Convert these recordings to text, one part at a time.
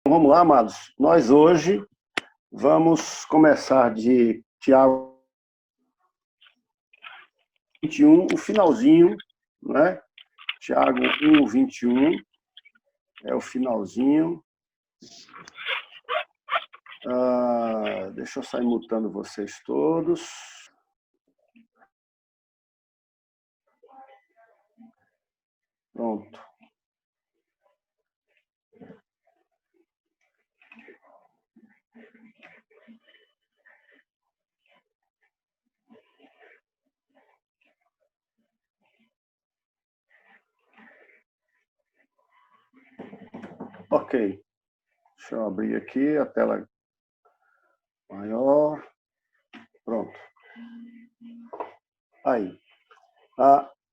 Vamos lá, amados. Nós hoje vamos começar de Tiago 21, o finalzinho, né? Tiago 1, 21, é o finalzinho. Deixa eu sair mutando vocês todos. Pronto. Ok. Deixa eu abrir aqui a tela maior. Pronto. Aí.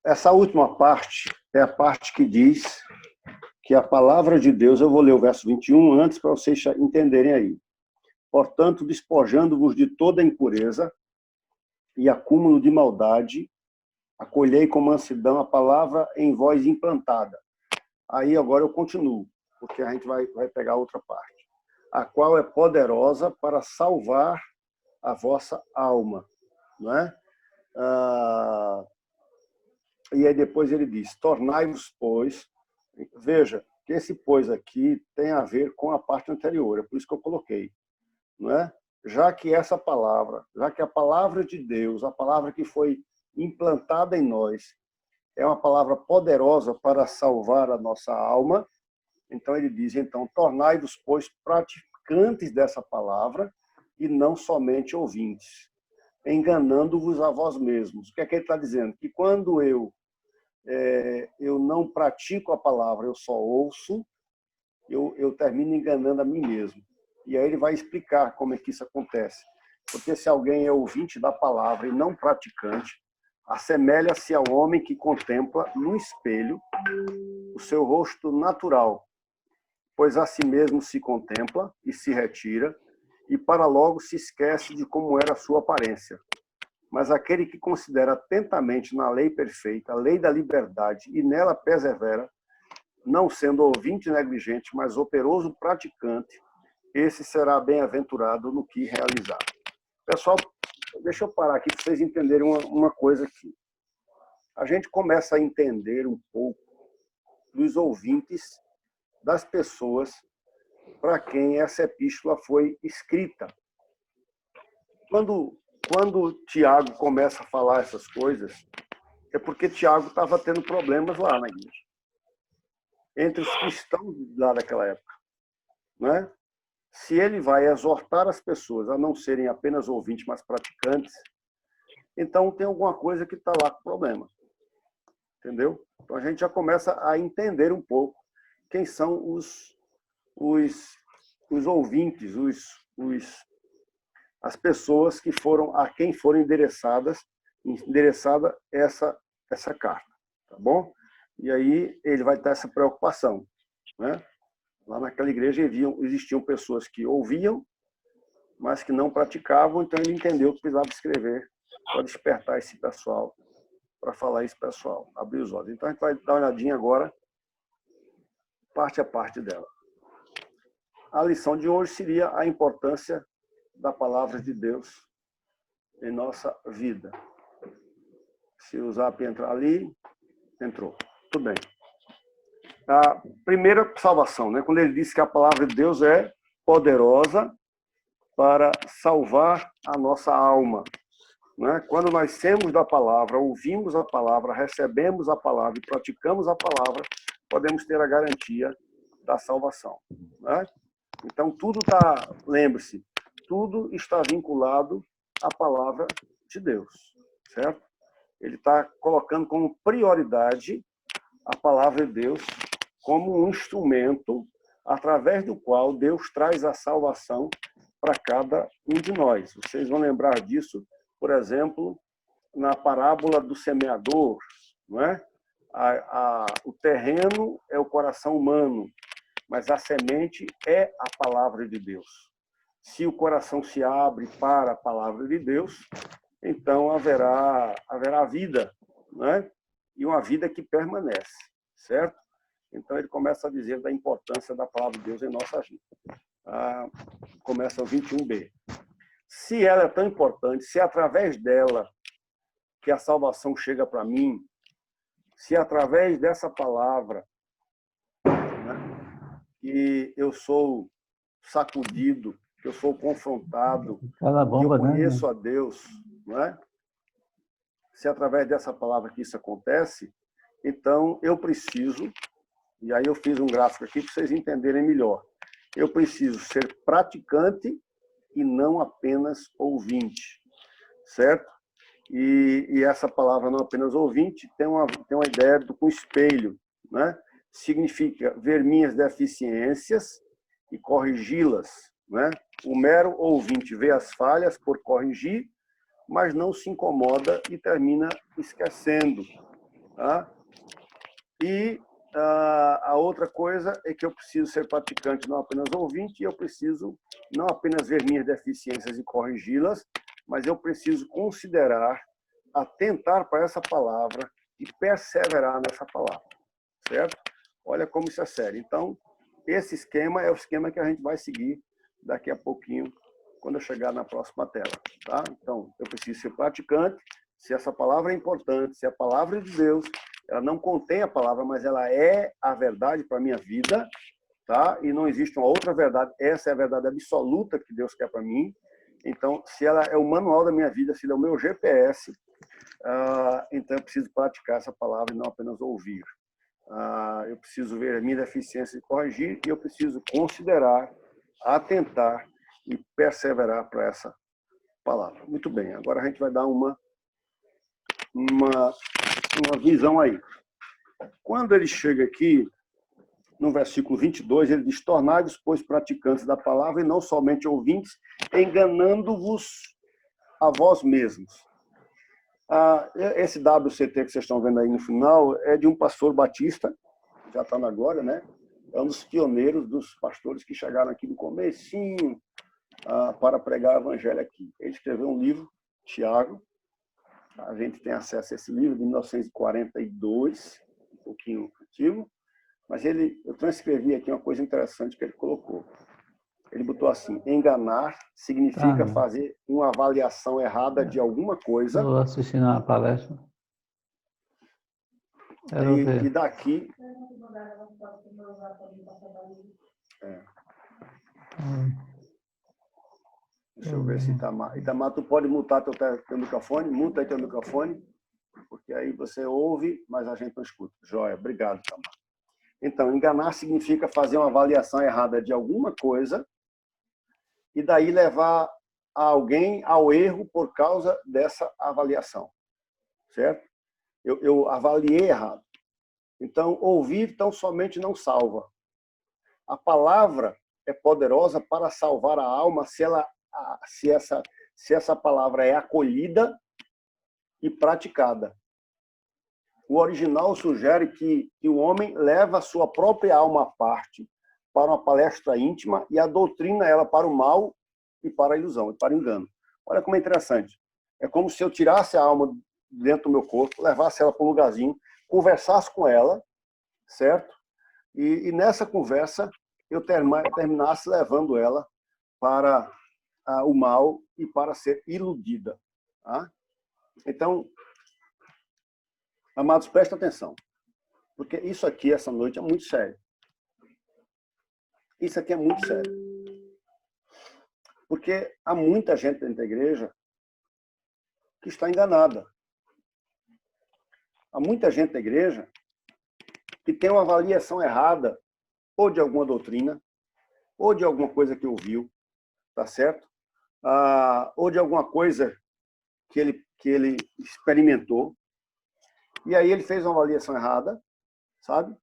Essa última parte é a parte que diz que a palavra de Deus, eu vou ler o verso 21 antes para vocês entenderem aí. Portanto, despojando-vos de toda impureza e acúmulo de maldade, acolhei com mansidão a palavra em vós implantada. Aí agora eu continuo, porque a gente vai pegar outra parte. A qual é poderosa para salvar a vossa alma. Não é? E aí depois ele diz, tornai-vos, pois... Veja, que esse pois aqui tem a ver com a parte anterior, é por isso que eu coloquei. Não é? Já que essa palavra, já que a palavra de Deus, a palavra que foi implantada em nós, é uma palavra poderosa para salvar a nossa alma, então ele diz, então, tornai-vos, pois, praticantes dessa palavra e não somente ouvintes, enganando-vos a vós mesmos. O que é que ele está dizendo? Que quando eu não pratico a palavra, eu só ouço, eu termino enganando a mim mesmo. E aí ele vai explicar como é que isso acontece. Porque se alguém é ouvinte da palavra e não praticante, assemelha-se ao homem que contempla no espelho o seu rosto natural, pois a si mesmo se contempla e se retira, e para logo se esquece de como era a sua aparência. Mas aquele que considera atentamente na lei perfeita, a lei da liberdade, e nela persevera, não sendo ouvinte negligente, mas operoso praticante, esse será bem-aventurado no que realizar. Pessoal, deixa eu parar aqui para vocês entenderem uma coisa aqui. A gente começa a entender um pouco dos ouvintes, das pessoas para quem essa epístola foi escrita. Quando Tiago começa a falar essas coisas, é porque Tiago estava tendo problemas lá na igreja, entre os cristãos lá daquela época. Né? Se ele vai exortar as pessoas a não serem apenas ouvintes, mas praticantes, então tem alguma coisa que está lá com problema. Entendeu? Então a gente já começa a entender um pouco quem são os ouvintes, as pessoas que foram a quem foram endereçada essa carta, tá bom? E aí ele vai ter essa preocupação, né? Lá naquela igreja existiam pessoas que ouviam, mas que não praticavam, então ele entendeu que precisava escrever para despertar esse pessoal, para falar isso pessoal, abrir os olhos. Então a gente vai dar uma olhadinha agora, parte a parte dela. A lição de hoje seria a importância da palavra de Deus em nossa vida. Se o Zap entrar ali, entrou. Tudo bem. A primeira salvação, né? Quando ele diz que a palavra de Deus é poderosa para salvar a nossa alma. Né? Quando nós temos da palavra, ouvimos a palavra, recebemos a palavra e praticamos a palavra, podemos ter a garantia da salvação. Né? Então, tudo está, lembre-se, tudo está vinculado à palavra de Deus, certo? Ele está colocando como prioridade a palavra de Deus como um instrumento através do qual Deus traz a salvação para cada um de nós. Vocês vão lembrar disso, por exemplo, na parábola do semeador, não é? O terreno é o coração humano, mas a semente é a palavra de Deus. se o coração se abre para a palavra de Deus, então haverá vida, né? E uma vida que permanece, certo? Então ele começa a dizer da importância da palavra de Deus em nossa vida. Começa o 21b. Se ela é tão importante, se é através dela que a salvação chega para mim, se é através dessa palavra, né, que eu sou sacudido, que eu sou confrontado, Fala que eu bomba, né? conheço a Deus, não é? Se é através dessa palavra que isso acontece, então eu preciso, e aí eu fiz um gráfico aqui para vocês entenderem melhor, eu preciso ser praticante e não apenas ouvinte, certo? E essa palavra não apenas ouvinte tem uma ideia com espelho, né? Significa ver minhas deficiências e corrigi-las, né? O mero ouvinte vê as falhas por corrigir, mas não se incomoda e termina esquecendo, tá? E a outra coisa é que eu preciso ser praticante, não apenas ouvinte, e eu preciso não apenas ver minhas deficiências e corrigi-las, mas eu preciso considerar, atentar para essa palavra e perseverar nessa palavra, certo? Olha como isso é sério. Então, esse esquema é o esquema que a gente vai seguir daqui a pouquinho, quando eu chegar na próxima tela, tá? Então, eu preciso ser praticante, se essa palavra é importante, se é a palavra de Deus, ela não contém a palavra, mas ela é a verdade para a minha vida, tá? E não existe uma outra verdade, essa é a verdade absoluta que Deus quer para mim. Então, se ela é o manual da minha vida, se ela é o meu GPS, então eu preciso praticar essa palavra e não apenas ouvir. Eu preciso ver a minha deficiência e corrigir, e eu preciso considerar, atentar e perseverar para essa palavra. Muito bem, agora a gente vai dar uma visão aí. Quando ele chega aqui, no versículo 22, ele diz: tornai-vos, pois, praticantes da palavra e não somente ouvintes, enganando-vos a vós mesmos. Esse WCT que vocês estão vendo aí no final é de um pastor batista, já está na glória, né? É um dos pioneiros dos pastores que chegaram aqui no comecinho para pregar o evangelho aqui. Ele escreveu um livro, Tiago. A gente tem acesso a esse livro de 1942, um pouquinho antigo, mas eu transcrevi aqui uma coisa interessante que ele colocou. Ele botou assim: enganar significa fazer uma avaliação errada de alguma coisa. Estou assistindo a palestra. E daqui... Deixa eu ver se Itamar... Itamar, tu pode mutar teu microfone? Muta aí teu microfone, porque aí você ouve, mas a gente não escuta. Joia, obrigado, Itamar. Então, enganar significa fazer uma avaliação errada de alguma coisa e daí levar alguém ao erro por causa dessa avaliação, certo? Eu avaliei errado. Então, ouvir tão somente não salva. A palavra é poderosa para salvar a alma se essa palavra é acolhida e praticada. O original sugere que o homem leva a sua própria alma à parte para uma palestra íntima e adoutrina ela para o mal e para a ilusão, e para o engano. Olha como é interessante. É como se eu tirasse a alma dentro do meu corpo, levasse ela para um lugarzinho, conversasse com ela, certo? E nessa conversa eu terminasse levando ela para o mal e para ser iludida. Tá? Então, amados, prestem atenção, porque isso aqui, essa noite, é muito sério. Isso aqui é muito sério. Porque há muita gente dentro da igreja que está enganada. Há muita gente da igreja que tem uma avaliação errada ou de alguma doutrina, ou de alguma coisa que ouviu, tá certo? Ou de alguma coisa que ele experimentou, e aí ele fez uma avaliação errada, sabe?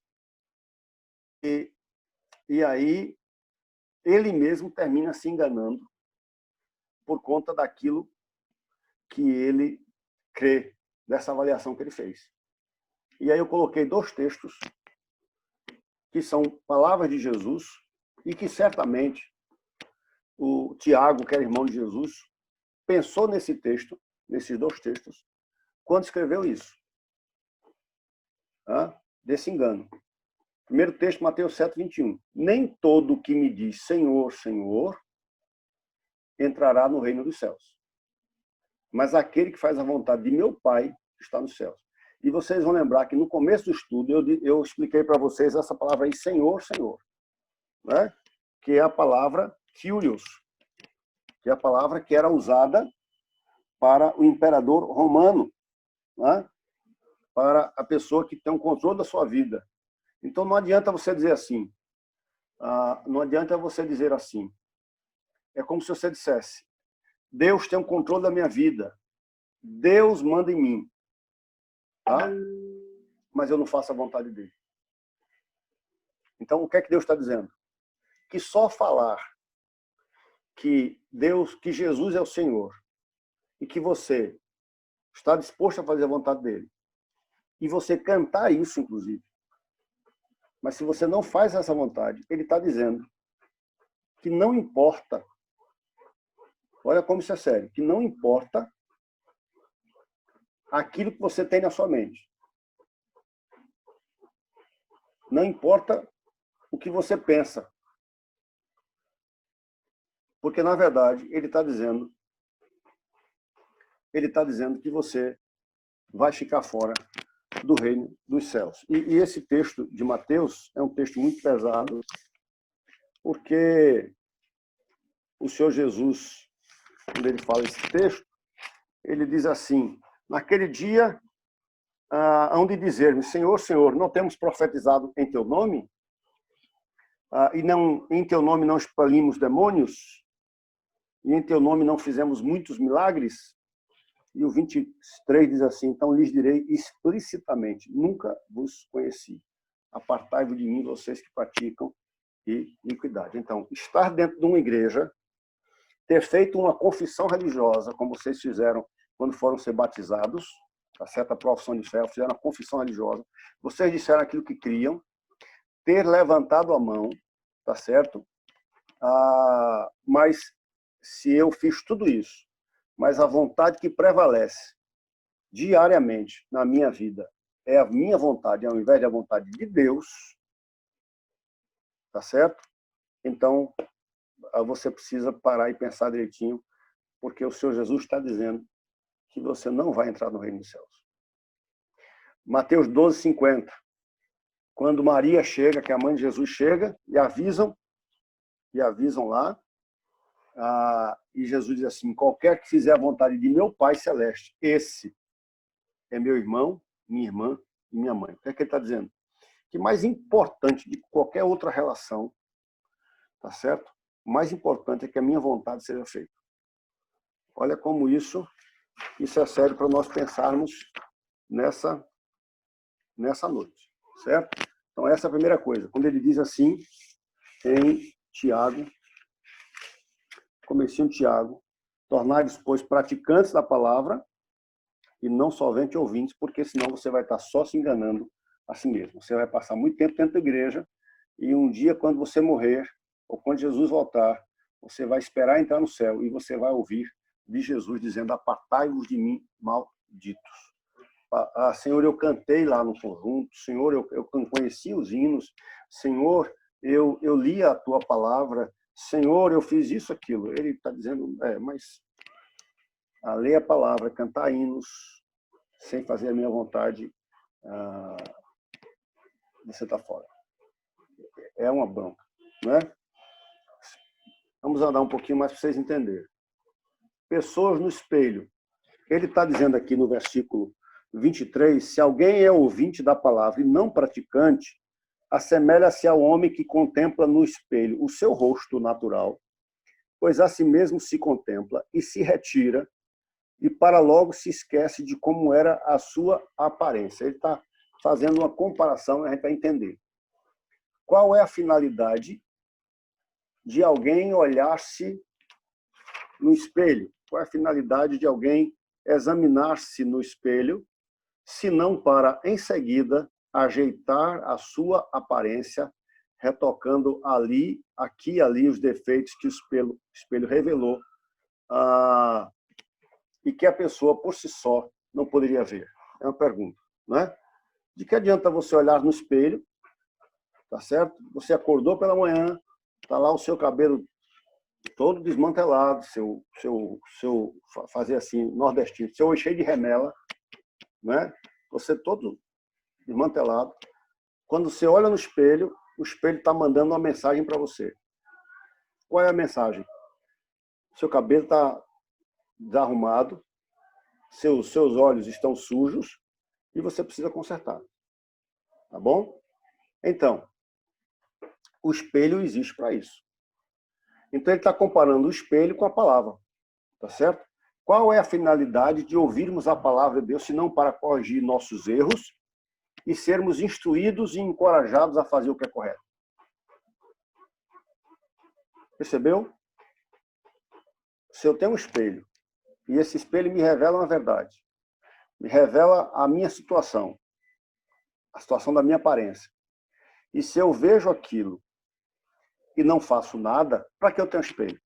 E aí ele mesmo termina se enganando por conta daquilo que ele crê, dessa avaliação que ele fez. E aí eu coloquei 2 textos que são palavras de Jesus e que certamente o Tiago, que era irmão de Jesus, pensou nesse texto, nesses dois textos, quando escreveu isso, desse engano. Primeiro texto, Mateus 7:21. Nem todo que me diz Senhor, Senhor, entrará no reino dos céus, mas aquele que faz a vontade de meu Pai que está nos céus. E vocês vão lembrar que no começo do estudo eu expliquei para vocês essa palavra aí, Senhor, Senhor, né? Que é a palavra Kyrios, que é a palavra que era usada para o imperador romano, né? Para a pessoa que tem o controle da sua vida. Então não adianta você dizer assim, não adianta você dizer assim. É como se você dissesse, Deus tem o controle da minha vida, Deus manda em mim, tá? Mas eu não faço a vontade dele. Então o que é que Deus está dizendo? Que só falar que Jesus é o Senhor e que você está disposto a fazer a vontade dele, e você cantar isso, inclusive, mas se você não faz essa vontade, ele está dizendo que não importa, olha como isso é sério, que não importa aquilo que você tem na sua mente. Não importa o que você pensa. Porque, na verdade, ele está dizendo que você vai ficar fora do reino dos céus. E esse texto de Mateus é um texto muito pesado, porque o Senhor Jesus, quando ele fala esse texto, ele diz assim, naquele dia, hão de dizer-me, Senhor, Senhor, não temos profetizado em teu nome? E não, em teu nome não expelimos demônios? E em teu nome não fizemos muitos milagres? E o 23 diz assim, então lhes direi explicitamente, nunca vos conheci. Apartai-vos de mim, vocês que praticam iniquidade. Então, estar dentro de uma igreja, ter feito uma confissão religiosa, como vocês fizeram quando foram ser batizados, a certa profissão de fé, fizeram a confissão religiosa, vocês disseram aquilo que criam, ter levantado a mão, tá certo? Mas se eu fiz tudo isso, mas a vontade que prevalece diariamente na minha vida é a minha vontade, ao invés da vontade de Deus, tá certo? Então, você precisa parar e pensar direitinho, porque o Senhor Jesus está dizendo que você não vai entrar no reino dos céus. Mateus 12:50. Quando Maria chega, que a mãe de Jesus chega, e avisam lá, e Jesus diz assim, qualquer que fizer a vontade de meu Pai Celeste, esse é meu irmão, minha irmã e minha mãe. O que é que ele está dizendo? Que mais importante de qualquer outra relação, tá certo? O mais importante é que a minha vontade seja feita. Olha como isso é sério para nós pensarmos nessa noite, certo? Então essa é a primeira coisa. Quando ele diz assim, em Tiago, comecinho Tiago, tornai-vos, pois, praticantes da palavra e não somente ouvintes, porque senão você vai estar só se enganando a si mesmo. Você vai passar muito tempo dentro da igreja e um dia, quando você morrer, ou quando Jesus voltar, você vai esperar entrar no céu e você vai ouvir de Jesus dizendo, apartai-vos de mim, malditos. Senhor, eu cantei lá no conjunto, Senhor, eu conheci os hinos, Senhor, eu li a tua palavra, Senhor, eu fiz isso, aquilo. Ele está dizendo, mas a ler a palavra, cantar hinos, sem fazer a minha vontade, você está fora. É uma bronca, não é? Vamos andar um pouquinho mais para vocês entenderem. Pessoas no espelho. Ele está dizendo aqui no versículo 23, se alguém é ouvinte da palavra e não praticante, assemelha-se ao homem que contempla no espelho o seu rosto natural, pois a si mesmo se contempla e se retira, e para logo se esquece de como era a sua aparência. Ele está fazendo uma comparação, a gente vai entender. Qual é a finalidade de alguém olhar-se no espelho? Qual é a finalidade de alguém examinar-se no espelho, se não para, em seguida, ajeitar a sua aparência, retocando ali, aqui e ali, os defeitos que o espelho revelou, e que a pessoa, por si só, não poderia ver. É uma pergunta, né? De que adianta você olhar no espelho, tá certo? Você acordou pela manhã, tá lá o seu cabelo todo desmantelado, fazer assim, nordestino, seu cheio de remela, né? Você todo desmantelado. Quando você olha no espelho, o espelho está mandando uma mensagem para você. Qual é a mensagem? Seu cabelo está desarrumado, seus olhos estão sujos e você precisa consertar. Tá bom? Então, o espelho existe para isso. Então, ele está comparando o espelho com a palavra. Tá certo? Qual é a finalidade de ouvirmos a palavra de Deus, se não para corrigir nossos erros e sermos instruídos e encorajados a fazer o que é correto? Percebeu? Se eu tenho um espelho, e esse espelho me revela uma verdade, me revela a minha situação, a situação da minha aparência, e se eu vejo aquilo e não faço nada, para que eu tenho um espelho?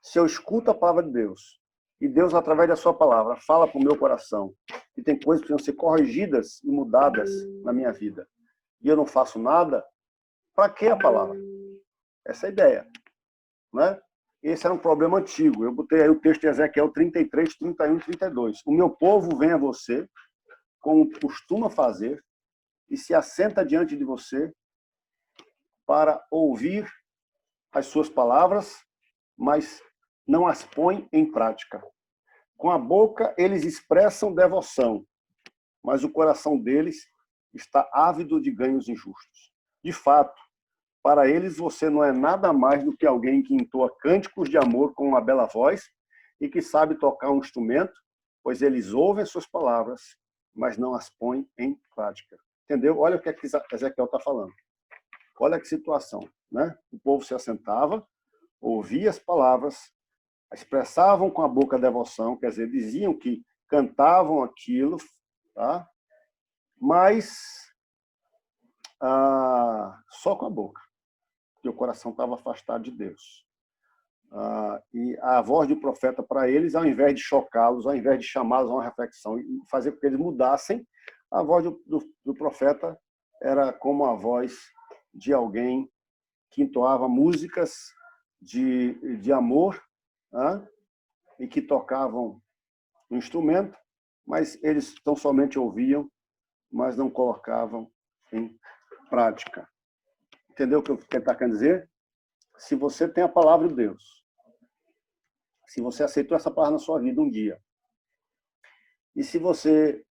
Se eu escuto a palavra de Deus, e Deus, através da sua palavra, fala para o meu coração, que tem coisas que precisam ser corrigidas e mudadas na minha vida, e eu não faço nada, para que a palavra? Essa é a ideia. Né? Esse era um problema antigo. Eu botei aí o texto de Ezequiel 33, 31 e 32. O meu povo vem a você, como costuma fazer, e se assenta diante de você para ouvir as suas palavras, mas não as põe em prática. Com a boca eles expressam devoção, mas o coração deles está ávido de ganhos injustos. De fato, para eles você não é nada mais do que alguém que entoa cânticos de amor com uma bela voz e que sabe tocar um instrumento, pois eles ouvem as suas palavras, mas não as põem em prática. Entendeu? Olha o que Ezequiel está falando. Olha que situação, né? O povo se assentava, ouvia as palavras, expressavam com a boca a devoção, quer dizer, diziam que cantavam aquilo, tá? Mas só com a boca, porque o coração estava afastado de Deus. E a voz do profeta para eles, ao invés de chocá-los, ao invés de chamá-los a uma reflexão e fazer com que eles mudassem, a voz do profeta era como a voz de alguém que entoava músicas de amor, e que tocavam um instrumento, mas eles tão somente ouviam, mas não colocavam em prática. Entendeu o que eu tentar querendo dizer? Se você tem a palavra de Deus, se você aceitou essa palavra na sua vida um dia, e se você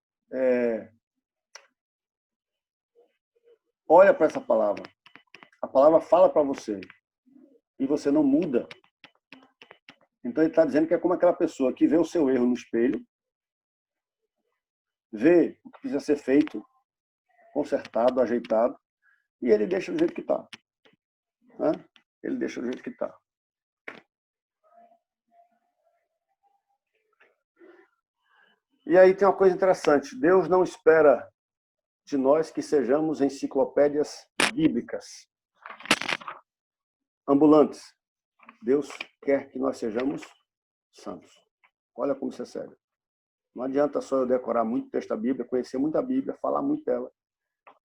olha para essa palavra, a palavra fala para você, e você não muda, então ele está dizendo que é como aquela pessoa que vê o seu erro no espelho, vê o que precisa ser feito, consertado, ajeitado, e ele deixa do jeito que está. Né? Ele deixa do jeito que está. E aí tem uma coisa interessante. Deus não espera de nós que sejamos enciclopédias bíblicas, ambulantes. Deus quer que nós sejamos santos. Olha como isso é sério. Não adianta só eu decorar muito texto da Bíblia, conhecer muita Bíblia, falar muito dela,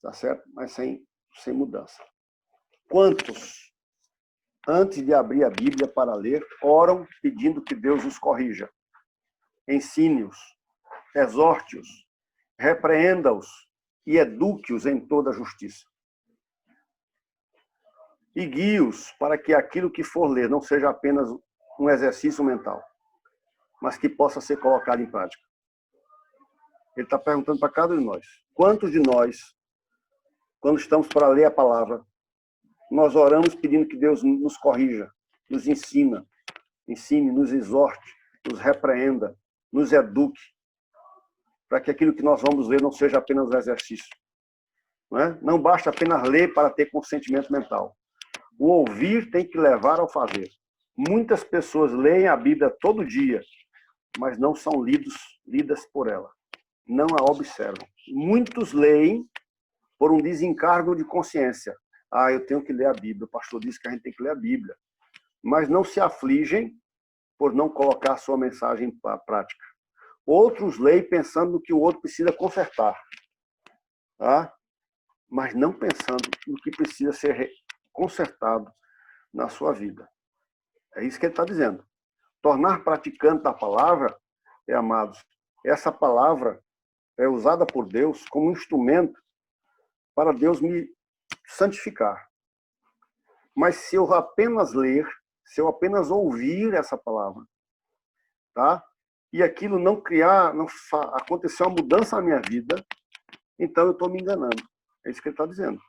tá certo? Mas sem mudança. Quantos, antes de abrir a Bíblia para ler, oram pedindo que Deus os corrija? Ensine-os, exorte-os, repreenda-os e eduque-os em toda a justiça. E guie-os para que aquilo que for ler não seja apenas um exercício mental, mas que possa ser colocado em prática. Ele está perguntando para cada um de nós. Quantos de nós, quando estamos para ler a palavra, nós oramos pedindo que Deus nos corrija, nos ensine, nos exorte, nos repreenda, nos eduque, para que aquilo que nós vamos ler não seja apenas um exercício. Não basta apenas ler para ter consentimento mental. O ouvir tem que levar ao fazer. Muitas pessoas leem a Bíblia todo dia, mas não são lidas por ela. Não a observam. Muitos leem por um desencargo de consciência, eu tenho que ler a Bíblia. O pastor disse que a gente tem que ler a Bíblia. Mas não se afligem por não colocar a sua mensagem em prática. Outros leem pensando no que o outro precisa consertar, tá? Mas não pensando no que precisa ser consertado na sua vida. É isso que ele está dizendo. Tornar praticante da palavra, amados, essa palavra é usada por Deus como instrumento para Deus me santificar. Mas se eu apenas ler, se eu apenas ouvir essa palavra, tá? E aquilo não acontecer uma mudança na minha vida, então eu estou me enganando. É isso que ele está dizendo.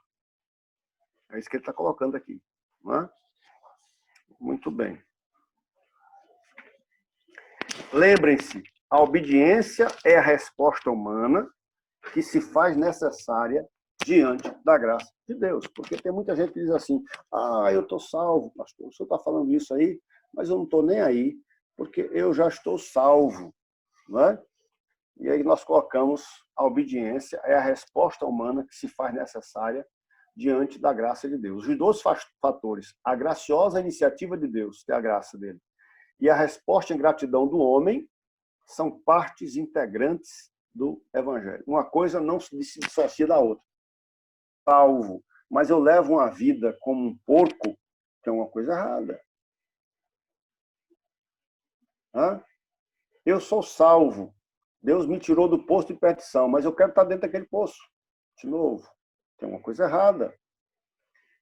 É isso que ele está colocando aqui. Não é? Muito bem. Lembrem-se, a obediência é a resposta humana que se faz necessária diante da graça de Deus. Porque tem muita gente que diz assim, eu estou salvo, pastor, o senhor está falando isso aí, mas eu não estou nem aí, porque eu já estou salvo. Não é? E aí nós colocamos a obediência é a resposta humana que se faz necessária diante da graça de Deus. Os dois fatores, a graciosa iniciativa de Deus, que é a graça dele, e a resposta em gratidão do homem, são partes integrantes do Evangelho. Uma coisa não se dissocia da outra. Salvo, mas eu levo uma vida como um porco, que é uma coisa errada. Eu sou salvo. Deus me tirou do poço de perdição, mas eu quero estar dentro daquele poço. De novo, tem uma coisa errada.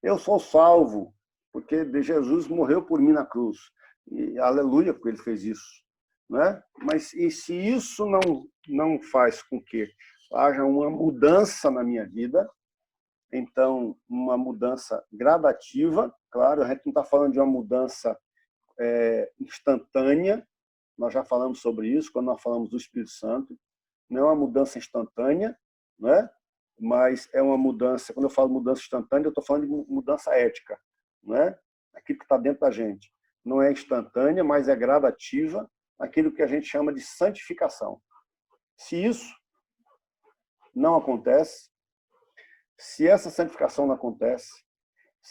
Eu sou salvo, porque Jesus morreu por mim na cruz. E aleluia, porque ele fez isso. Né? Mas e se isso não faz com que haja uma mudança na minha vida, então uma mudança gradativa, claro, a gente não está falando de uma mudança instantânea, nós já falamos sobre isso quando nós falamos do Espírito Santo, não é uma mudança instantânea, né? Mas é uma mudança, quando eu falo mudança instantânea, eu estou falando de mudança ética, né? Aquilo que está dentro da gente. Não é instantânea, mas é gradativa, aquilo que a gente chama de santificação. Se isso não acontece, se essa santificação não acontece,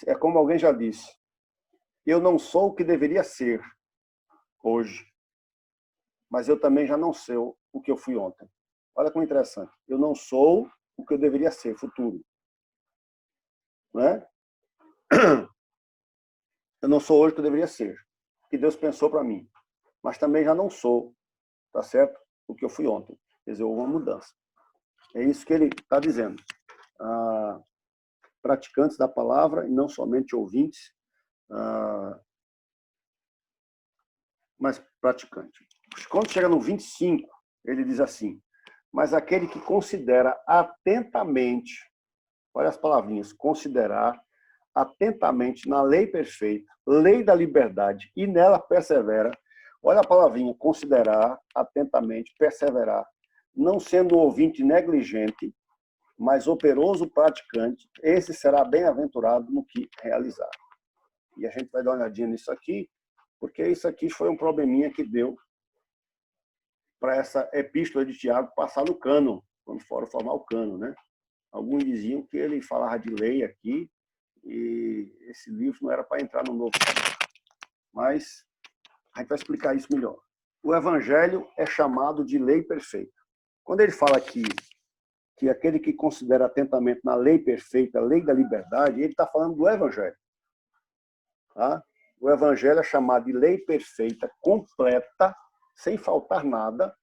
é como alguém já disse, eu não sou o que deveria ser hoje, mas eu também já não sou o que eu fui ontem. Olha como interessante. Eu não sou o que eu deveria ser, futuro. Né? Eu não sou hoje o que eu deveria ser, o que Deus pensou para mim. Mas também já não sou, tá certo? O que eu fui ontem. Quer dizer, houve uma mudança. É isso que ele está dizendo. Praticantes da palavra, e não somente ouvintes, mas praticantes. Quando chega no 25, ele diz assim, mas aquele que considera atentamente, olha as palavrinhas, considerar atentamente na lei perfeita, lei da liberdade, e nela persevera, olha a palavrinha, considerar atentamente, perseverar, não sendo ouvinte negligente, mas operoso praticante, esse será bem-aventurado no que realizar. E a gente vai dar uma olhadinha nisso aqui, porque isso aqui foi um probleminha que deu para essa epístola de Tiago passar no cânon, quando foram formar o cânon, né? Alguns diziam que ele falava de lei aqui, e esse livro não era para entrar no Novo Testamento. Mas a gente vai explicar isso melhor. O Evangelho é chamado de lei perfeita. Quando ele fala aqui que aquele que considera atentamente na lei perfeita, a lei da liberdade, ele está falando do Evangelho. Tá? O Evangelho é chamado de lei perfeita, completa, sem faltar nada,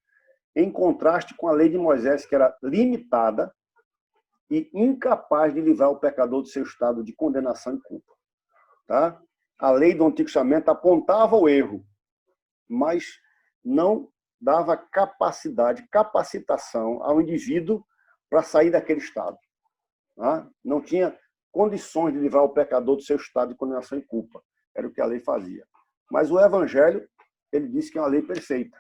em contraste com a lei de Moisés, que era limitada e incapaz de livrar o pecador do seu estado de condenação e culpa. Tá? A lei do Antigo Testamento apontava o erro, mas não dava capacitação ao indivíduo para sair daquele estado. Tá? Não tinha condições de livrar o pecador do seu estado de condenação e culpa. Era o que a lei fazia. Mas o Evangelho, ele diz que é uma lei perfeita.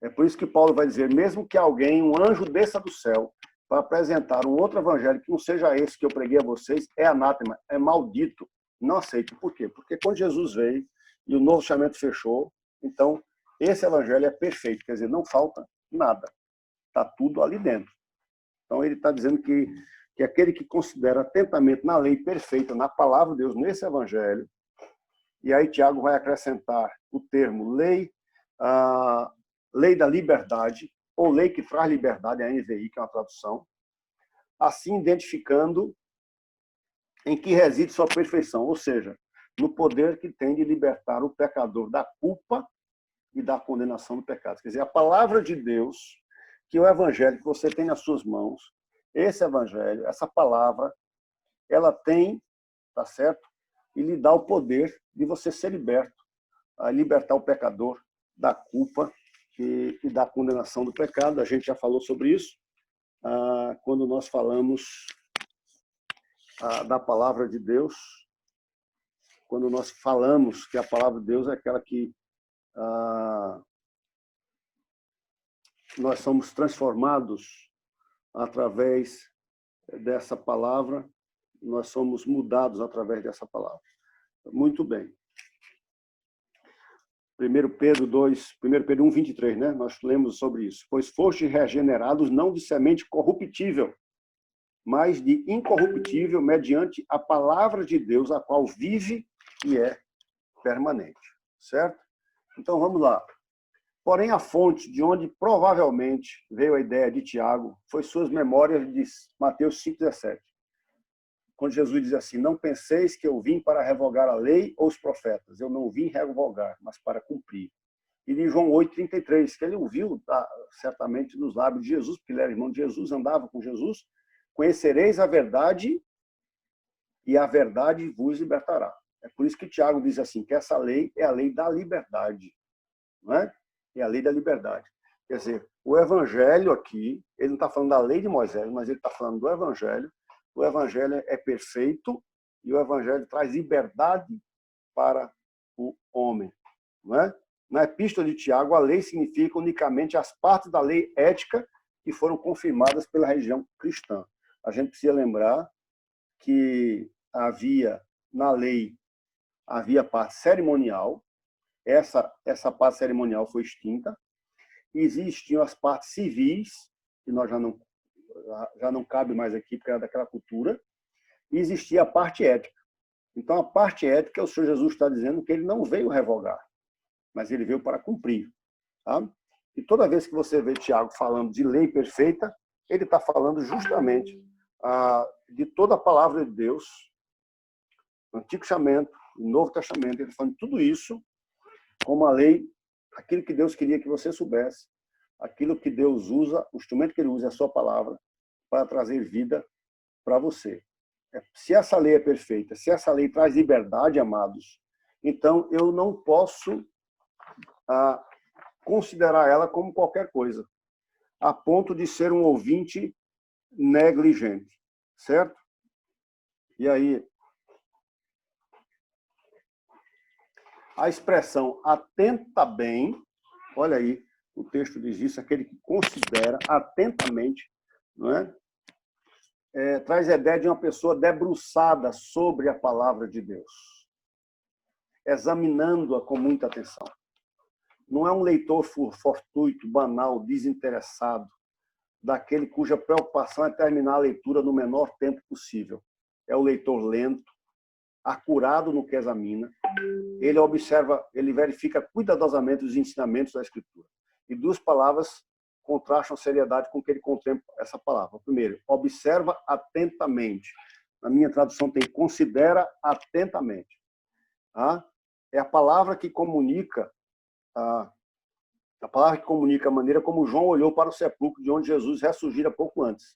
É por isso que Paulo vai dizer, mesmo que alguém, um anjo desça do céu, para apresentar um outro evangelho que não seja esse que eu preguei a vocês, é anátema, é maldito. Não aceito. Por quê? Porque quando Jesus veio e o Novo Testamento fechou, então esse evangelho é perfeito, quer dizer, não falta nada. Está tudo ali dentro. Então ele está dizendo que que aquele que considera atentamente na lei perfeita, na palavra de Deus, nesse evangelho, e aí Tiago vai acrescentar o termo lei, lei da liberdade, ou lei que traz liberdade, a NVI, que é uma tradução, assim identificando em que reside sua perfeição, ou seja, no poder que tem de libertar o pecador da culpa e da condenação do pecado. Quer dizer, a palavra de Deus, que é o evangelho que você tem nas suas mãos, esse evangelho, essa palavra, ela tem, tá certo? E lhe dá o poder de você ser liberto, a libertar o pecador da culpa e da condenação do pecado. A gente já falou sobre isso quando nós falamos da palavra de Deus, quando nós falamos que a palavra de Deus é aquela que nós somos transformados através dessa palavra, nós somos mudados através dessa palavra. Muito bem. 1 Pedro 1 Pedro 1:23, né? Nós lemos sobre isso. Pois foste regenerados não de semente corruptível, mas de incorruptível, mediante a palavra de Deus, a qual vive e é permanente. Certo? Então, vamos lá. Porém, a fonte de onde provavelmente veio a ideia de Tiago foi suas memórias de Mateus 5,17. Quando Jesus diz assim, não penseis que eu vim para revogar a lei ou os profetas. Eu não vim revogar, mas para cumprir. E de João 8,33, que ele ouviu certamente nos lábios de Jesus, porque ele era irmão de Jesus, andava com Jesus. Conhecereis a verdade e a verdade vos libertará. É por isso que Tiago diz assim, que essa lei é a lei da liberdade. Não é? É a lei da liberdade. Quer dizer, o evangelho aqui, ele não está falando da lei de Moisés, mas ele está falando do evangelho. O evangelho é perfeito e o evangelho traz liberdade para o homem. Não é? Na epístola de Tiago, a lei significa unicamente as partes da lei ética que foram confirmadas pela religião cristã. A gente precisa lembrar que na lei havia parte cerimonial, essa parte cerimonial foi extinta. Existiam as partes civis, que nós já não cabe mais aqui, porque era daquela cultura. E existia a parte ética. Então, a parte ética, o Senhor Jesus está dizendo que ele não veio revogar, mas ele veio para cumprir. Tá? E toda vez que você vê Tiago falando de lei perfeita, ele está falando justamente de toda a palavra de Deus, no Antigo Testamento, no Novo Testamento, ele está falando de tudo isso como a lei, aquilo que Deus queria que você soubesse, aquilo que Deus usa, o instrumento que ele usa é a sua palavra para trazer vida para você. Se essa lei é perfeita, se essa lei traz liberdade, amados, então eu não posso considerar ela como qualquer coisa, a ponto de ser um ouvinte negligente, certo? E aí, a expressão atenta bem, olha aí, o texto diz isso, aquele que considera atentamente, não é? Traz a ideia de uma pessoa debruçada sobre a palavra de Deus, examinando-a com muita atenção. Não é um leitor fortuito, banal, desinteressado, daquele cuja preocupação é terminar a leitura no menor tempo possível. É o leitor lento, acurado no que examina, ele observa, ele verifica cuidadosamente os ensinamentos da Escritura. E duas palavras contrastam a seriedade com que ele contempla essa palavra. Primeiro, observa atentamente. Na minha tradução tem considera atentamente. É a palavra que comunica a maneira como João olhou para o sepulcro de onde Jesus ressurgira pouco antes.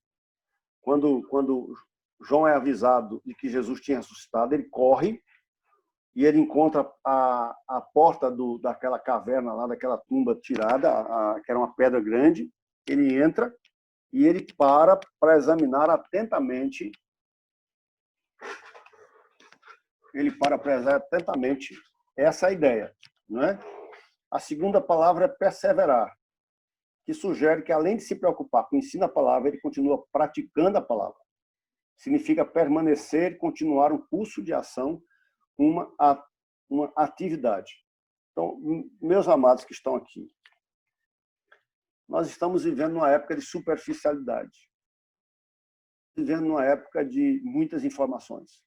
Quando João é avisado de que Jesus tinha ressuscitado, ele corre e ele encontra a porta daquela caverna lá, daquela tumba tirada, que era uma pedra grande. Ele entra e ele para examinar atentamente. Essa ideia, não é? A segunda palavra é perseverar, que sugere que, além de se preocupar com o ensino da palavra, ele continua praticando a palavra. Significa permanecer, continuar um curso de ação, uma atividade. Então, meus amados que estão aqui, nós estamos vivendo uma época de superficialidade. vivendo numa época de muitas informações.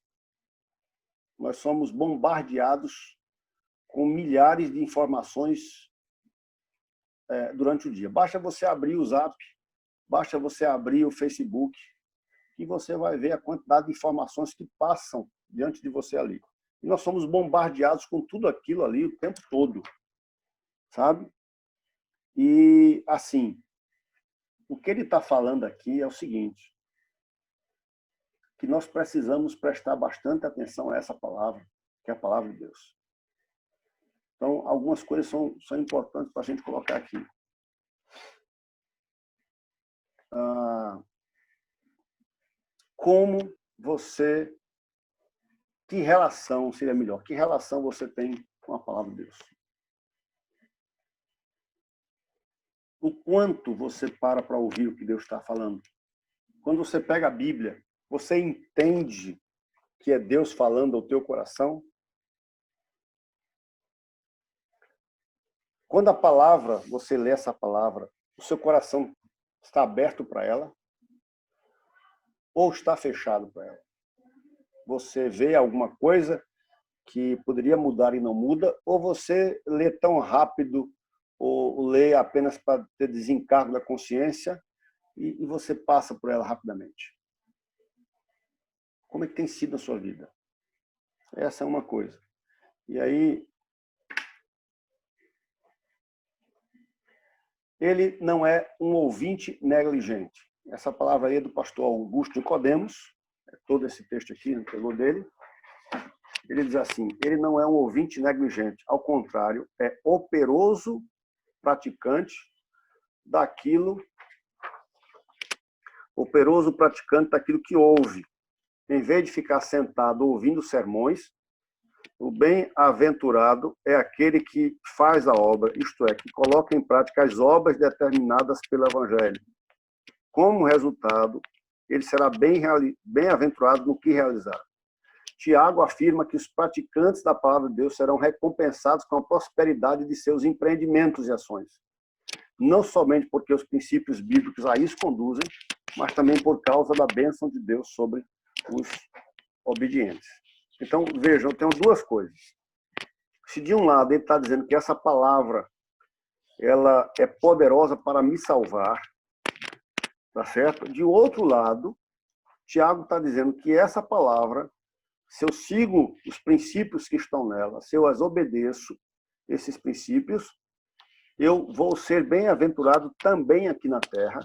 Nós somos bombardeados com milhares de informações durante o dia. Basta você abrir o Zap, basta você abrir o Facebook, e você vai ver a quantidade de informações que passam diante de você ali. E nós somos bombardeados com tudo aquilo ali o tempo todo, sabe? E, assim, o que ele está falando aqui é o seguinte, que nós precisamos prestar bastante atenção a essa palavra, que é a palavra de Deus. Então, algumas coisas são importantes para a gente colocar aqui. Como você... Que relação seria melhor? Que relação você tem com a palavra de Deus? O quanto você para ouvir o que Deus está falando? Quando você pega a Bíblia, você entende que é Deus falando ao teu coração? Quando a palavra, você lê essa palavra, o seu coração está aberto para ela? Ou está fechado para ela? Você vê alguma coisa que poderia mudar e não muda? Ou você lê tão rápido, ou lê apenas para ter desencargo da consciência e você passa por ela rapidamente? Como é que tem sido a sua vida? Essa é uma coisa. E aí, ele não é um ouvinte negligente. Essa palavra aí é do pastor Augusto Nicodemos, todo esse texto aqui, não pegou dele. Ele diz assim, ele não é um ouvinte negligente, ao contrário, é operoso praticante daquilo que ouve. Em vez de ficar sentado ouvindo sermões, o bem-aventurado é aquele que faz a obra, isto é, que coloca em prática as obras determinadas pelo Evangelho. Como resultado, ele será bem-aventurado no que realizar. Tiago afirma que os praticantes da palavra de Deus serão recompensados com a prosperidade de seus empreendimentos e ações. Não somente porque os princípios bíblicos a isso conduzem, mas também por causa da bênção de Deus sobre os obedientes. Então, vejam, eu tenho duas coisas. Se de um lado ele está dizendo que essa palavra ela é poderosa para me salvar, tá certo? De outro lado, Tiago está dizendo que essa palavra, se eu sigo os princípios que estão nela, se eu as obedeço, esses princípios, eu vou ser bem-aventurado também aqui na terra,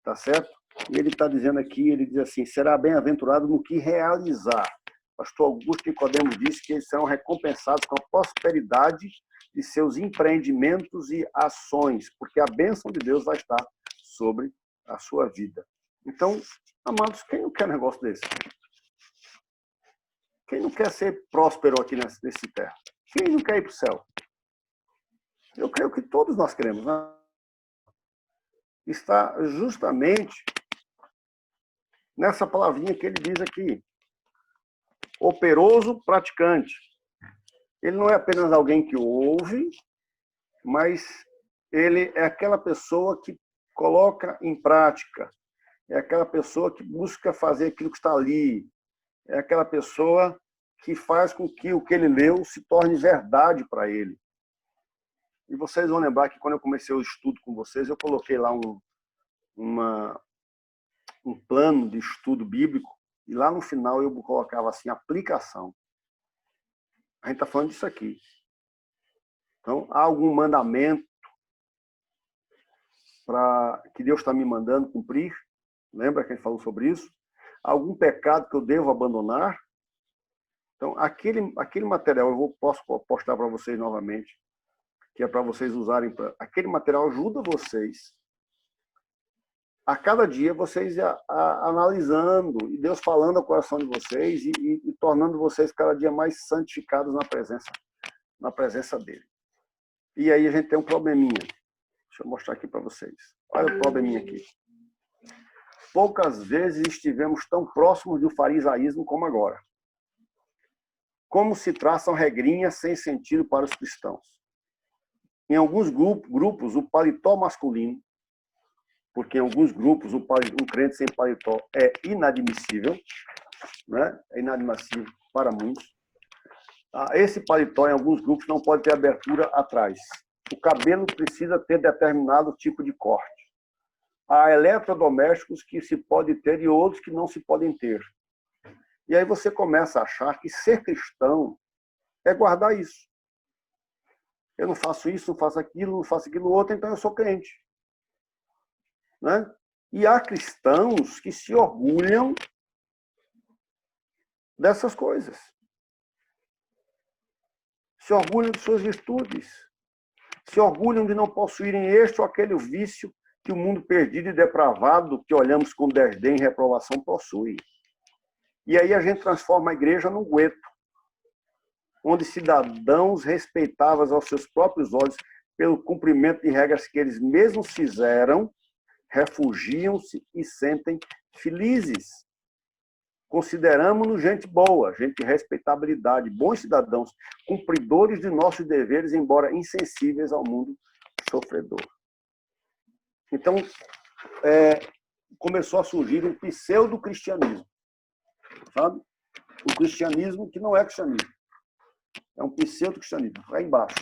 tá certo? E ele está dizendo aqui, ele diz assim, será bem-aventurado no que realizar. Pastor Augusto Nicodemos disse que eles serão recompensados com a prosperidade de seus empreendimentos e ações, porque a bênção de Deus vai estar sobre a sua vida. Então, amados, quem não quer um negócio desse? Quem não quer ser próspero aqui nesse terra? Quem não quer ir para o céu? Eu creio que todos nós queremos, né? Está justamente nessa palavrinha que ele diz aqui. Operoso praticante. Ele não é apenas alguém que ouve, mas ele é aquela pessoa que coloca em prática. É aquela pessoa que busca fazer aquilo que está ali. É aquela pessoa que faz com que o que ele leu se torne verdade para ele. E vocês vão lembrar que quando eu comecei o estudo com vocês, eu coloquei lá um plano de estudo bíblico, e lá no final eu colocava assim, aplicação. A gente está falando disso aqui. Então, há algum mandamento que Deus está me mandando cumprir? Lembra que a gente falou sobre isso? Algum pecado que eu devo abandonar? Então, aquele material, posso postar para vocês novamente, que é para vocês usarem. Aquele material ajuda vocês a cada dia vocês analisando e Deus falando ao coração de vocês e tornando vocês cada dia mais santificados na presença dele. E aí a gente tem um probleminha. Deixa eu mostrar aqui para vocês. Olha o probleminha aqui. Poucas vezes estivemos tão próximos do farisaísmo como agora. Como se traçam regrinhas sem sentido para os cristãos. Em alguns grupos, o paletó masculino porque em alguns grupos um crente sem paletó é inadmissível, né? É inadmissível para muitos. Esse paletó, em alguns grupos, não pode ter abertura atrás. O cabelo precisa ter determinado tipo de corte. Há eletrodomésticos que se pode ter e outros que não se podem ter. E aí você começa a achar que ser cristão é guardar isso. Eu não faço isso, não faço aquilo outro, então eu sou crente. Né? E há cristãos que se orgulham dessas coisas. Se orgulham de suas virtudes. Se orgulham de não possuírem este ou aquele vício que o mundo perdido e depravado, que olhamos com desdém e reprovação, possui. E aí a gente transforma a igreja num gueto, onde cidadãos respeitáveis aos seus próprios olhos pelo cumprimento de regras que eles mesmos fizeram, refugiam-se e sentem felizes. Consideramos-nos gente boa, gente de respeitabilidade, bons cidadãos, cumpridores de nossos deveres, embora insensíveis ao mundo sofredor. Então, começou a surgir um pseudo-cristianismo, sabe? O cristianismo que não é cristianismo. É um pseudo-cristianismo, lá embaixo.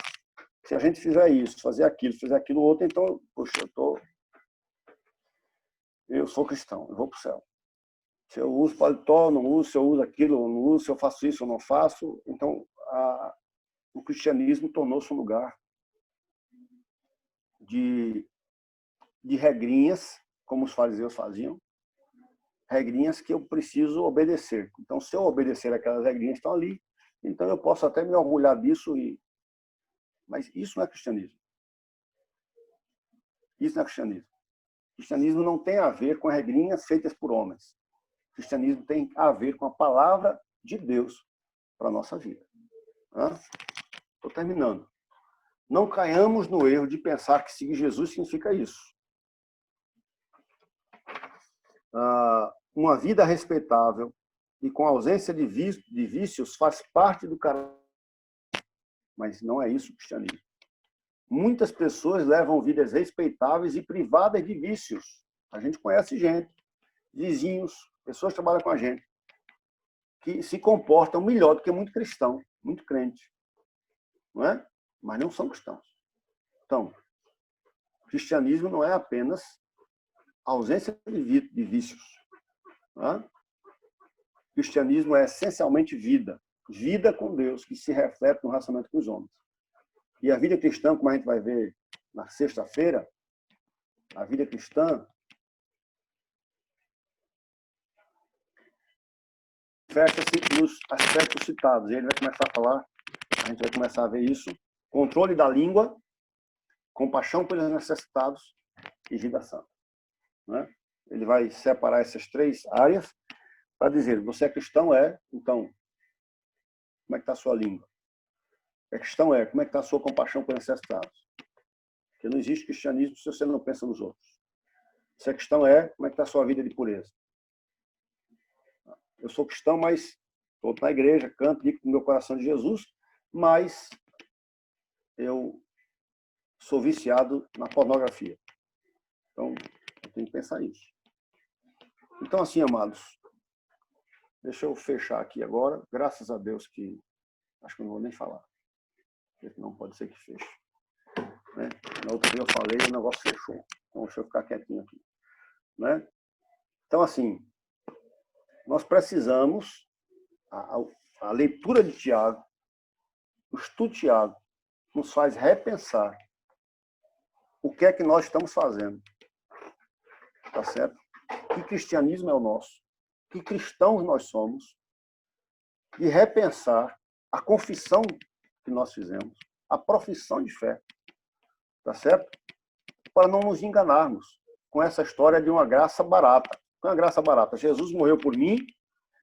Se a gente fizer isso, fazer aquilo outro, então, poxa, eu sou cristão, eu vou para o céu. Se eu uso paletó, não uso, se eu uso aquilo, eu não uso, se eu faço isso, eu não faço. Então, o cristianismo tornou-se um lugar de regrinhas, como os fariseus faziam, regrinhas que eu preciso obedecer. Então, se eu obedecer aquelas regrinhas que estão ali, então eu posso até me orgulhar disso, mas isso não é cristianismo. Isso não é cristianismo. O cristianismo não tem a ver com regrinhas feitas por homens. O cristianismo tem a ver com a palavra de Deus para a nossa vida. Estou terminando. Não caiamos no erro de pensar que seguir Jesus significa isso. Uma vida respeitável e com ausência de vícios faz parte do caráter. Mas não é isso o cristianismo. Muitas pessoas levam vidas respeitáveis e privadas de vícios. A gente conhece gente, vizinhos, pessoas que trabalham com a gente, que se comportam melhor do que muito cristão, muito crente. Não é? Mas não são cristãos. Então, cristianismo não é apenas ausência de vícios. Não é? Cristianismo é essencialmente vida. Vida com Deus, que se reflete no relacionamento com os homens. E a vida cristã, como a gente vai ver na sexta-feira, a vida cristã fecha-se nos aspectos citados. E ele vai começar a falar, a gente vai começar a ver isso. Controle da língua, compaixão pelos necessitados e vida santa. Né? Ele vai separar essas três áreas para dizer, você é cristão? Então, como é que está a sua língua? É cristão? Como é que está a sua compaixão pelos necessitados? Porque não existe cristianismo se você não pensa nos outros. Se é cristão, como é que está a sua vida de pureza? Eu sou cristão, mas estou na igreja, canto, digo com o meu coração de Jesus, mas eu sou viciado na pornografia. Então, eu tenho que pensar nisso. Então, assim, amados, deixa eu fechar aqui agora. Graças a Deus que... Acho que eu não vou nem falar. Porque não pode ser que feche. Né? Na outra vez eu falei e o negócio fechou. Então, deixa eu ficar quietinho aqui. Né? Então, assim, nós precisamos... A leitura de Tiago, o estudo de Tiago, nos faz repensar o que é que nós estamos fazendo. Tá certo? Que cristianismo é o nosso? Que cristãos nós somos? E repensar a confissão que nós fizemos, a profissão de fé. Tá certo? Para não nos enganarmos com essa história de uma graça barata. Não é uma graça barata. Jesus morreu por mim,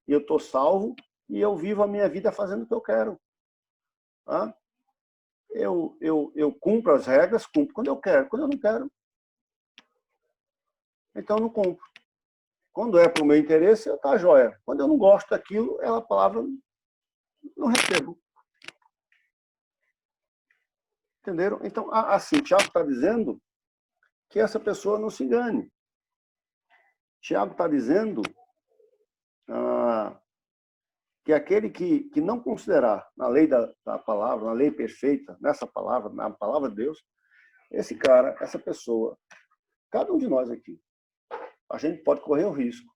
e eu estou salvo, e eu vivo a minha vida fazendo o que eu quero. Tá? Eu cumpro as regras, cumpro quando eu quero. Quando eu não quero, então eu não cumpro. Quando é para o meu interesse, tá joia. Quando eu não gosto daquilo, a palavra não recebo. Entenderam? Então, assim, Tiago está dizendo que essa pessoa não se engane. Tiago está dizendo que aquele que não considerar na lei da palavra, na lei perfeita, nessa palavra, na palavra de Deus, esse cara, essa pessoa, cada um de nós aqui, a gente pode correr o risco.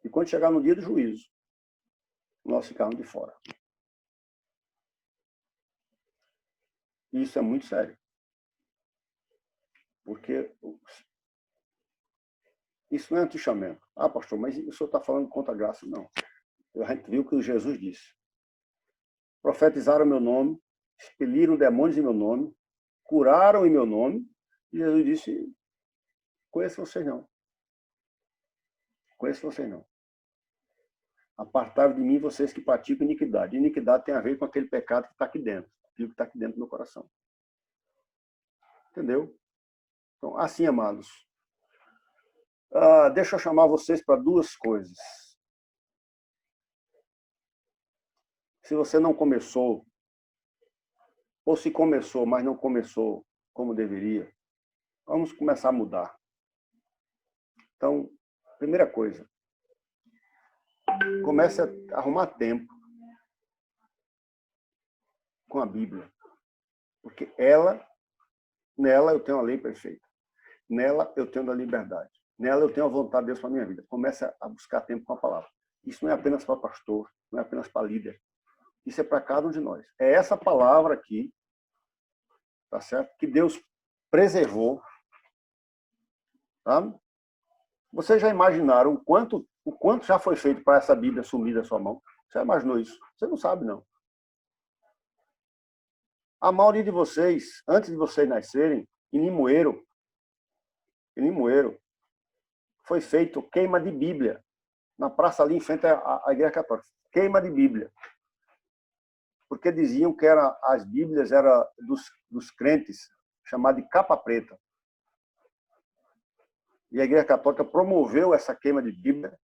E quando chegar no dia do juízo, nós ficarmos de fora. Isso é muito sério. Porque isso não é antichamento. Ah, pastor, mas o senhor está falando contra a graça? Não. A gente viu o que Jesus disse. Profetizaram meu nome, expeliram demônios em meu nome, curaram em meu nome, e Jesus disse, conheço vocês não. Conheço vocês não. Apartai-vos de mim, vocês que praticam iniquidade. Iniquidade tem a ver com aquele pecado que está aqui dentro, aquilo que está aqui dentro do meu coração. Entendeu? Então, assim, amados, deixa eu chamar vocês para duas coisas. Se você não começou, ou se começou, mas não começou como deveria, vamos começar a mudar. Então, primeira coisa, comece a arrumar tempo com a Bíblia. Porque nela eu tenho a lei perfeita. Nela eu tenho a liberdade. Nela eu tenho a vontade de Deus para a minha vida. Comece a buscar tempo com a palavra. Isso não é apenas para pastor, não é apenas para líder. Isso é para cada um de nós. É essa palavra aqui, tá certo? Que Deus preservou. Tá? Vocês já imaginaram o quanto já foi feito para essa Bíblia sumir da sua mão? Você já imaginou isso? Você não sabe, não. A maioria de vocês, antes de vocês nascerem, em Limoeiro, foi feito queima de Bíblia, na praça ali em frente à Igreja Católica. Queima de Bíblia. Porque diziam que as Bíblias eram dos crentes, chamada de capa preta. E a Igreja Católica promoveu essa queima de Bíblia,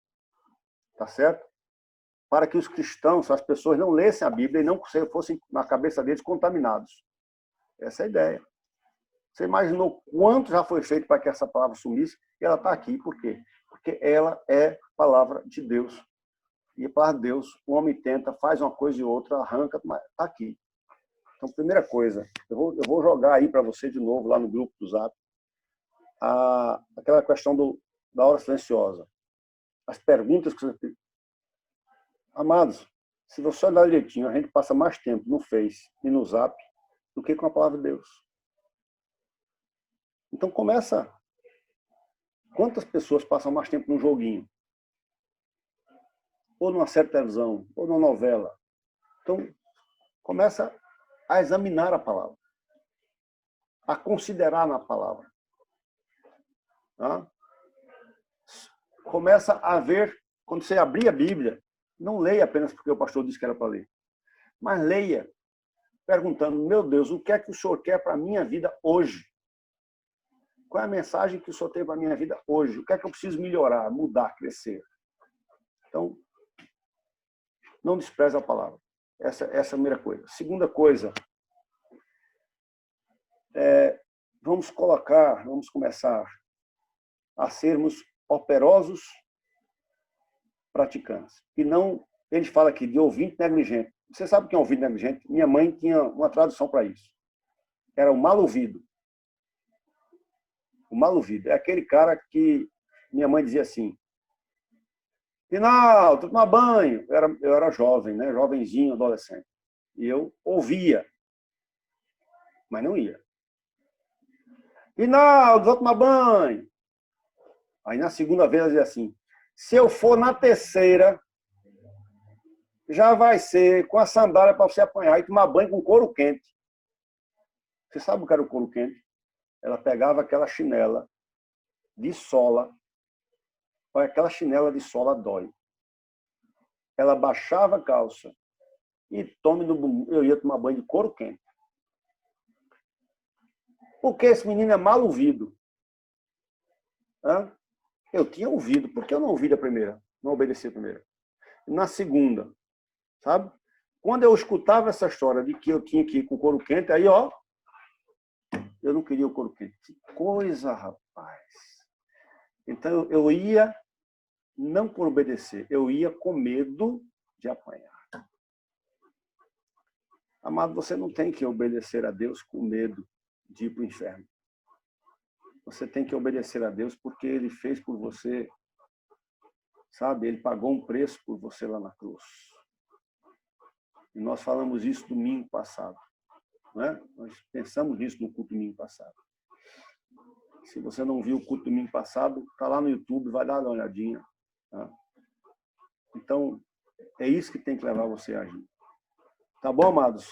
tá certo? Para que os cristãos, as pessoas não lessem a Bíblia e não fossem, na cabeça deles, contaminados. Essa é a ideia. Você imaginou quanto já foi feito para que essa palavra sumisse? E ela está aqui. Por quê? Porque ela é palavra de Deus. E a palavra de Deus, o homem tenta, faz uma coisa e outra, arranca, mas está aqui. Então, primeira coisa, eu vou jogar aí para você de novo, lá no grupo do Zap, aquela questão da hora silenciosa. As perguntas que você... Amados, se você olhar direitinho, a gente passa mais tempo no Face e no Zap do que com a palavra de Deus. Então começa. Quantas pessoas passam mais tempo num joguinho? Ou numa série de televisão, ou numa novela. Então, começa a examinar a palavra. A considerar na palavra. Tá? Começa a ver, quando você abrir a Bíblia, não leia apenas porque o pastor disse que era para ler. Mas leia, perguntando, meu Deus, o que é que o Senhor quer para a minha vida hoje? Qual é a mensagem que o Senhor tem para a minha vida hoje? O que é que eu preciso melhorar, mudar, crescer? Então, não despreze a palavra. Essa é a primeira coisa. Segunda coisa, vamos começar a sermos operosos praticantes. E não, ele fala aqui de ouvinte negligente. Você sabe o que é um ouvinte negligente? Minha mãe tinha uma tradução para isso. Era o mal ouvido. O mal ouvido. É aquele cara que minha mãe dizia assim, Rinaldo, tomar banho. Eu era jovem, né? Jovenzinho, adolescente. E eu ouvia, mas não ia. Rinaldo, vou tomar banho. Aí na segunda vez ela dizia assim, se eu for na terceira, já vai ser com a sandália para você apanhar e tomar banho com couro quente. Você sabe o que era o couro quente? Ela pegava aquela chinela de sola, aquela chinela de sola dói. Ela baixava a calça e tome no bumbum. Eu ia tomar banho de couro quente. Porque esse menino é mal ouvido. Eu tinha ouvido. Por que eu não ouvi da primeira? Não obedeci a primeira. Na segunda, sabe? Quando eu escutava essa história de que eu tinha que ir com couro quente, aí, ó, eu não queria o couro quente. Que coisa, rapaz. Então, eu ia não por obedecer, eu ia com medo de apanhar. Amado, você não tem que obedecer a Deus com medo de ir para o inferno. Você tem que obedecer a Deus porque Ele fez por você, sabe? Ele pagou um preço por você lá na cruz. E nós falamos isso domingo passado, né? Nós pensamos nisso no culto domingo passado. Se você não viu o culto domingo passado, está lá no YouTube, vai dar uma olhadinha. Tá? Então, é isso que tem que levar você a agir. Tá bom, amados?